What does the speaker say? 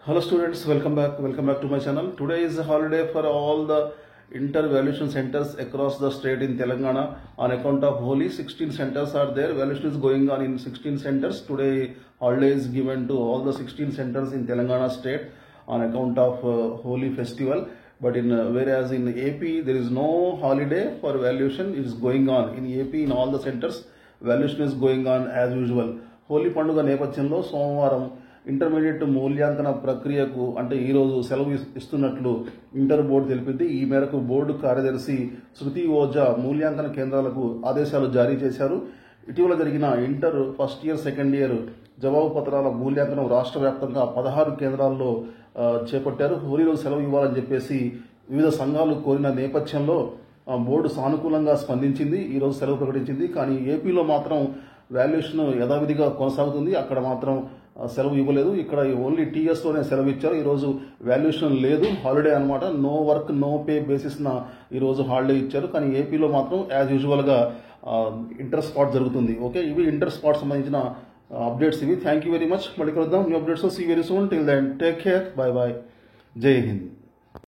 Hello students, welcome back to my channel. Today is a holiday for all the inter-valuation centers across the state in Telangana on account of Holi. 16 centers are there. Valuation is going on in 16 centers. Today holiday is given to all the 16 centers in Telangana state on account of Holi festival. But whereas in AP there is no holiday for valuation. It is going on in AP in all the centers. Valuation is going on as usual. Holi పండుగ నేపథ్యంలో సోమవారం intermediate మూల్యాంకన ప్రక్రియకు అంటే ఈరోజు సెలవు ఇస్తున్నట్లు inter board తెలిపింది. ఈ మేరకు బోర్డు కార్యదర్శి శృతి ఓజా మూల్యాంకన కేంద్రాలకు ఆదేశాలు జారీ చేశారు. ఇటీవల జరిగిన inter first year second year జవాబు పత్రాల మూల్యాంకనం రాష్ట్ర వ్యాప్తంగా 16 కేంద్రాల్లో చేపట్టారు. హోలీ రోజు సెలవు ఇవ్వాలని చెప్పేసి వివిధ సంఘాలు కోరిన నేపథ్యంలో బోర్డు సానుకూలంగా స్పందించింది. ఈరోజు సెలవు ప్రకటించింది. కానీ ఏపీలో మాత్రం వాల్యుయేషన్ యథావిధిగా కొనసాగుతుంది. అక్కడ మాత్రం సెలవు ఇవ్వలేదు. ఇక్కడ ఓన్లీ టీఎస్లోనే సెలవు ఇచ్చారు. ఈరోజు వాల్యుయేషన్ లేదు, హాలిడే అనమాట. నో వర్క్ నో పే బేసిస్న ఈరోజు హాలిడే ఇచ్చారు. కానీ ఏపీలో మాత్రం యాజ్ యూజువల్గా ఇంటర్ స్పాట్ జరుగుతుంది. ఓకే, ఇవి ఇంటర్ స్పాట్ సంబంధించిన అప్డేట్స్ ఇవి. Thank you very much. మళ్ళీ కలుద్దాం new updates. See very soon. Till then take care. Bye bye. జై హింద్.